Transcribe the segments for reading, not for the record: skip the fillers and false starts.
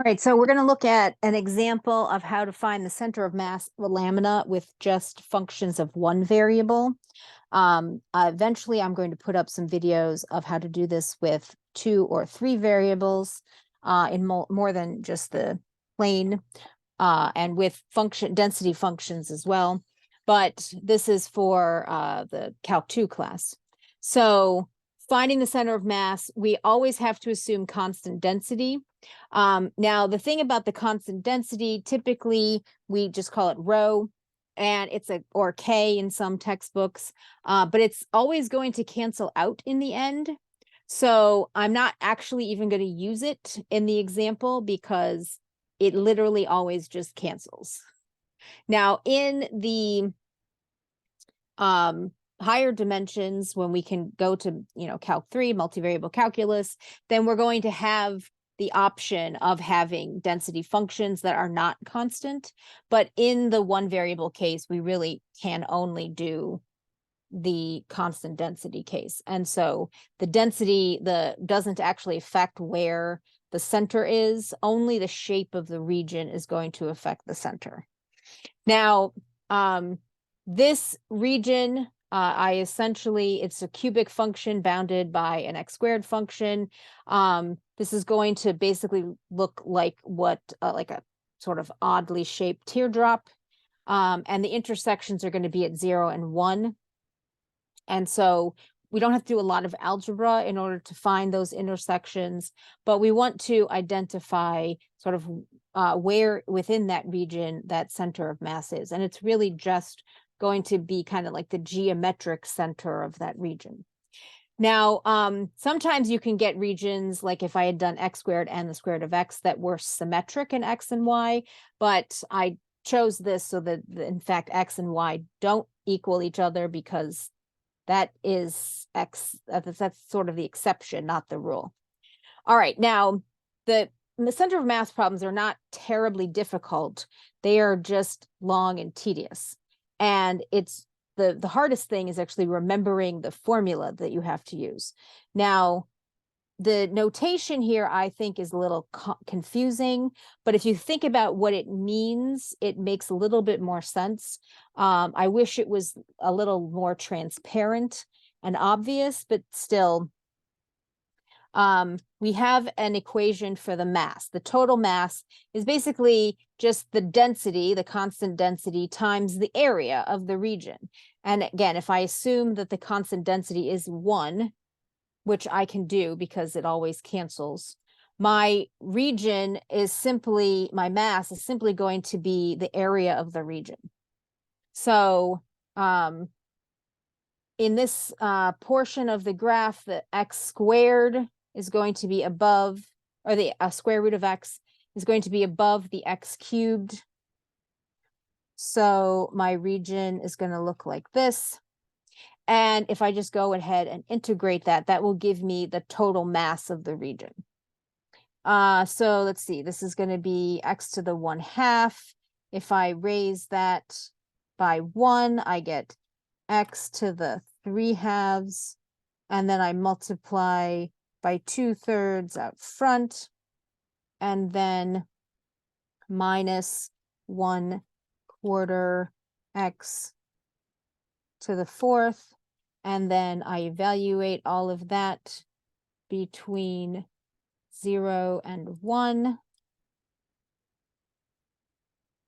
All right, so we're going to look at an example of how to find the center of mass of a lamina with just functions of one variable. Eventually, I'm going to put up some videos of how to do this with 2 or 3 variables in more than just the plane and with density functions as well. But this is for the Calc 2 class. So finding the center of mass, we always have to assume constant density. Now, the thing about the constant density, typically we just call it rho, and it's or K in some textbooks, but it's always going to cancel out in the end. So I'm not actually even going to use it in the example because it literally always just cancels. Now, in the higher dimensions, when we can go to, Calc 3, multivariable calculus, then we're going to have the option of having density functions that are not constant. But in the one variable case, we really can only do the constant density case. And so the density doesn't actually affect where the center is. Only the shape of the region is going to affect the center. Now, this region, it's a cubic function bounded by an x squared function. This is going to basically look like like a sort of oddly shaped teardrop. And the intersections are going to be at 0 and 1. And so we don't have to do a lot of algebra in order to find those intersections, but we want to identify sort of where within that region that center of mass is. And it's really just going to be kind of like the geometric center of that region. Now, sometimes you can get regions, like if I had done x squared and the square root of x, that were symmetric in x and y, but I chose this so that in fact x and y don't equal each other, because that is that's sort of the exception, not the rule. All right, now the center of mass problems are not terribly difficult. They are just long and tedious. And it's the hardest thing is actually remembering the formula that you have to use. Now, the notation here, I think, is a little confusing, but if you think about what it means, it makes a little bit more sense. I wish it was a little more transparent and obvious, but still, we have an equation for the mass. The total mass is basically just the density, the constant density, times the area of the region. And again, if I assume that the constant density is 1, which I can do because it always cancels, my region is simply, my mass is simply going to be the area of the region. So in this portion of the graph, the x squared is going to be above, or the square root of x is going to be above the x cubed. So my region is going to look like this. And if I just go ahead and integrate that, that will give me the total mass of the region. So let's see, this is going to be x to the 1/2. If I raise that by 1, I get x to the 3/2, and then I multiply by 2/3 out front, and then minus 1/4 x to the 4th, and then I evaluate all of that between 0 and 1,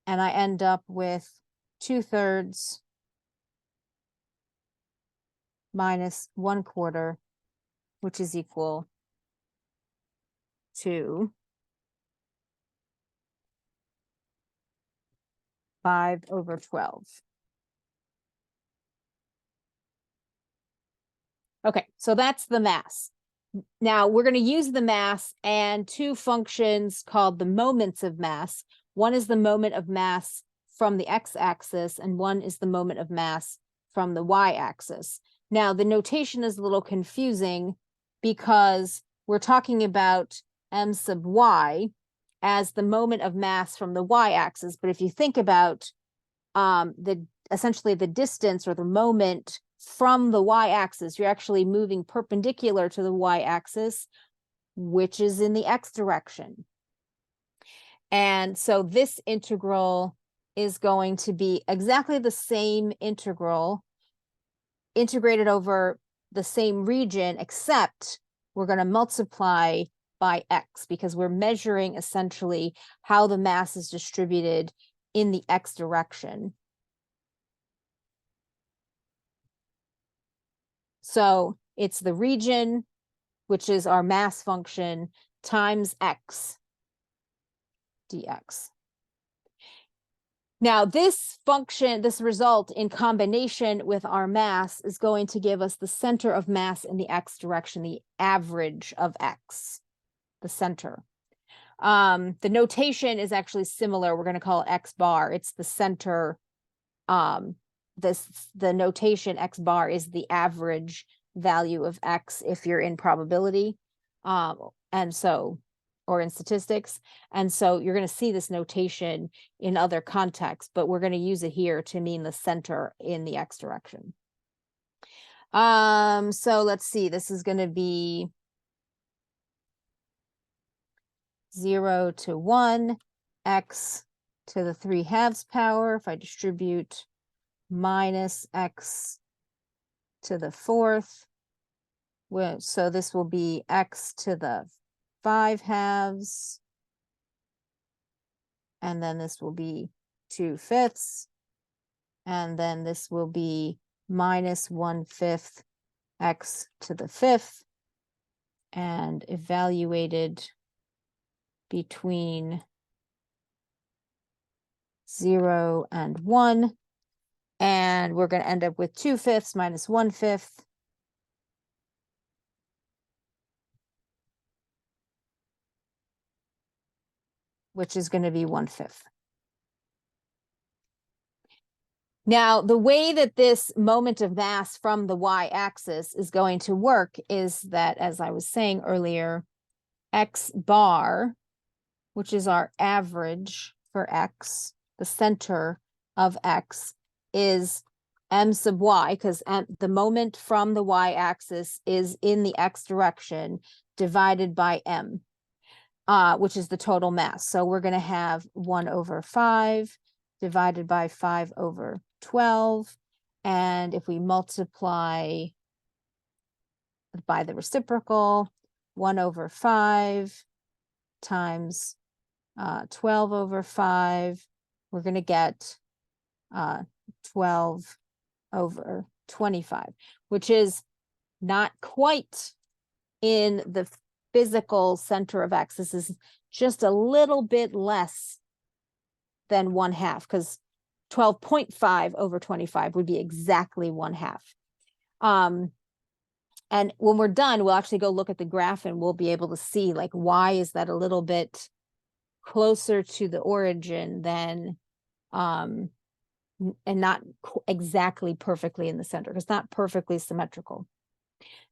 and I end up with 2/3 minus 1/4, which is equal to 5/12. Okay, so that's the mass. Now we're going to use the mass and 2 functions called the moments of mass. One is the moment of mass from the x-axis, and one is the moment of mass from the y-axis. Now, the notation is a little confusing because we're talking about m sub y as the moment of mass from the y-axis. But if you think about essentially the distance or the moment from the y-axis, you're actually moving perpendicular to the y-axis, which is in the x direction. And so this integral is going to be exactly the same integral integrated over the same region, except we're going to multiply by x because we're measuring essentially how the mass is distributed in the x direction. So it's the region, which is our mass function, times x dx. Now, this function, this result in combination with our mass is going to give us the center of mass in the x direction, the average of x, the center. The notation is actually similar. We're going to call it x bar. It's the center. The notation x bar is the average value of x if you're in probability. And so, or in statistics. And so you're going to see this notation in other contexts, but we're going to use it here to mean the center in the x direction. So let's see, this is going to be 0 to 1, x to the 3/2 power. If I distribute minus x to the 4th, so this will be x to the 5/2, and then this will be 2/5, and then this will be minus 1/5 x to the 5th, and evaluated between 0 and 1, and we're going to end up with 2/5 minus 1/5, which is going to be 1/5. Now, the way that this moment of mass from the y-axis is going to work is that, as I was saying earlier, x bar, which is our average for x, the center of x, is m sub y, because the moment from the y-axis is in the x direction, divided by m, which is the total mass. So we're going to have 1/5 divided by 5/12. And if we multiply by the reciprocal, 1/5 times 12/5, we're going to get 12/25, which is not quite in the physical center of x. This is just a little bit less than 1/2, because 12.5/25 would be exactly 1/2. And when we're done, we'll actually go look at the graph and we'll be able to see, like, why is that a little bit closer to the origin than and not exactly perfectly in the center, because it's not perfectly symmetrical.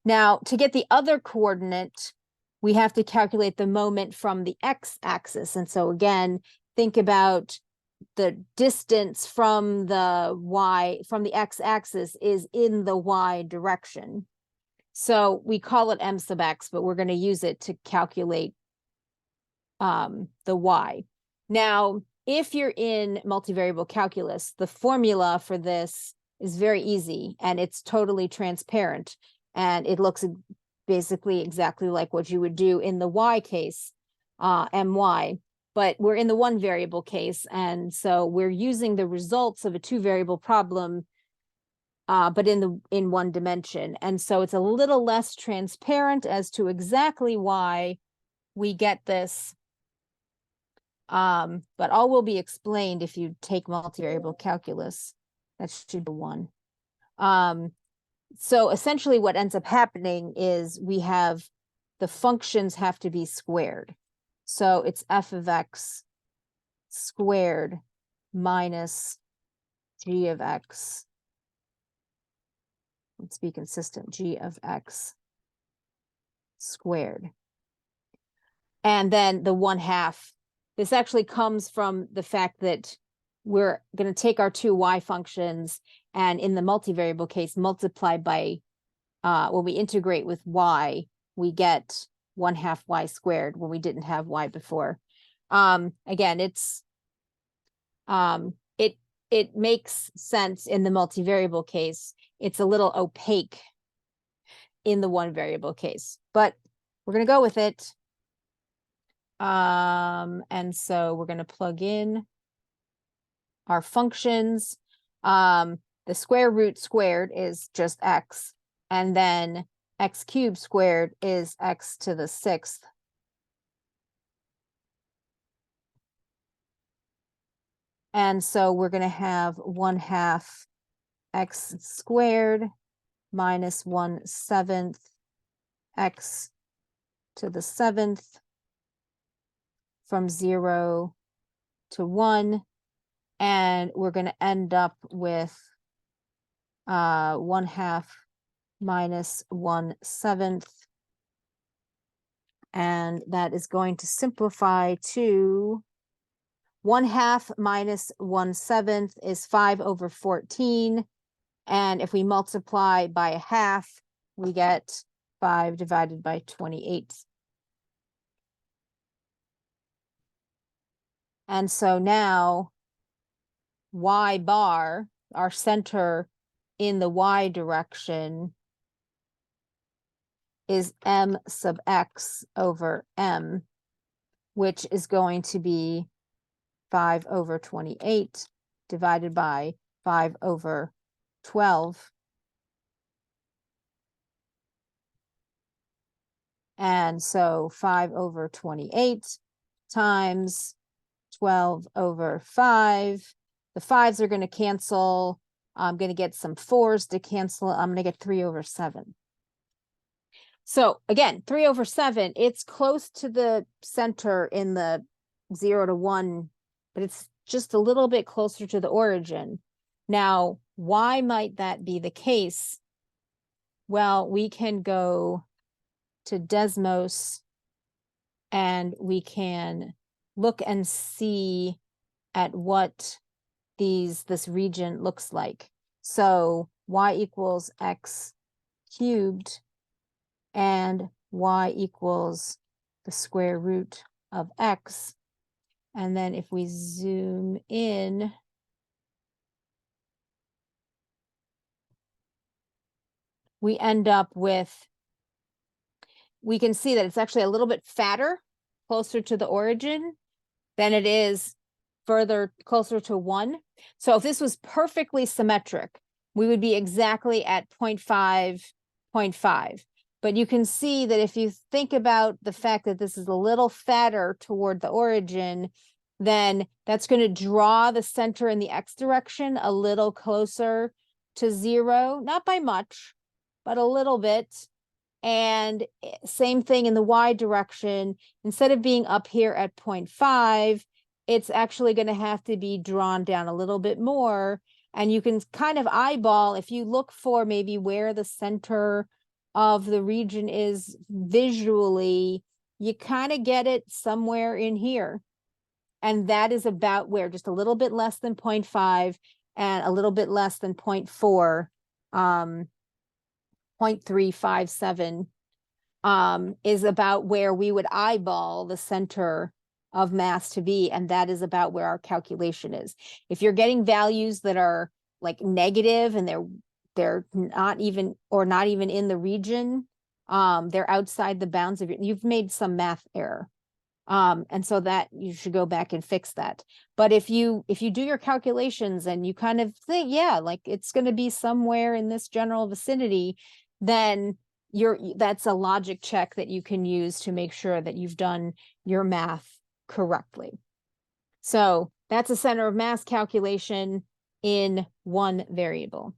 Now, to get the other coordinate, we have to calculate the moment from the x-axis. And so again, think about the distance from the x-axis is in the y direction. So we call it m sub x, but we're going to use it to calculate the y. Now, if you're in multivariable calculus, the formula for this is very easy and it's totally transparent, and it looks basically exactly like what you would do in the y case, my, but we're in the one variable case, and so we're using the results of a two variable problem, but in one dimension. And so it's a little less transparent as to exactly why we get this. But all will be explained if you take multivariable calculus. That should be one. So essentially what ends up happening is we have the functions have to be squared. So it's f of x squared minus g of x. Let's be consistent, g of x squared. And then the 1/2. This actually comes from the fact that we're going to take our two y functions and in the multivariable case multiply by, when we integrate with y, we get 1/2 y squared when we didn't have y before. Again, it makes sense in the multivariable case. It's a little opaque in the one variable case, but we're going to go with it. And so we're going to plug in our functions. The square root squared is just x, and then x cubed squared is x to the 6th. And so we're going to have 1/2 x squared minus 1/7 x to the 7th from 0 to 1. And we're going to end up with 1/2 minus 1/7. And that is going to simplify to 1/2 minus 1/7 is 5/14. And if we multiply by 1/2, we get 5 divided by 28. And so now y bar, our center in the y direction, is m sub x over m, which is going to be 5/28 divided by 5/12. And so 5/28 times 12/5. The 5s are going to cancel. I'm going to get some 4s to cancel. I'm going to get 3/7. So again, 3/7, it's close to the center in the 0 to 1, but it's just a little bit closer to the origin. Now, why might that be the case? Well, we can go to Desmos and we can look and see at what this region looks like. So y equals x cubed and y equals the square root of x. And then if we zoom in, we end up with, we can see that it's actually a little bit fatter, closer to the origin than it is further closer to 1. So if this was perfectly symmetric, we would be exactly at 0.5, 0.5. But you can see that if you think about the fact that this is a little fatter toward the origin, then that's going to draw the center in the x direction a little closer to 0, not by much, but a little bit. And same thing in the y direction. Instead of being up here at 0.5, it's actually going to have to be drawn down a little bit more. And you can kind of eyeball, if you look for maybe where the center of the region is visually, you kind of get it somewhere in here. And that is about where, just a little bit less than 0.5 and a little bit less than 0.4, 0.357 is about where we would eyeball the center of mass to be, and that is about where our calculation is. If you're getting values that are like negative and they're not even in the region, they're outside the bounds of you've made some math error. And so that you should go back and fix that. But if you do your calculations and you kind of think, yeah, like it's going to be somewhere in this general vicinity, then that's a logic check that you can use to make sure that you've done your math correctly. So that's a center of mass calculation in one variable.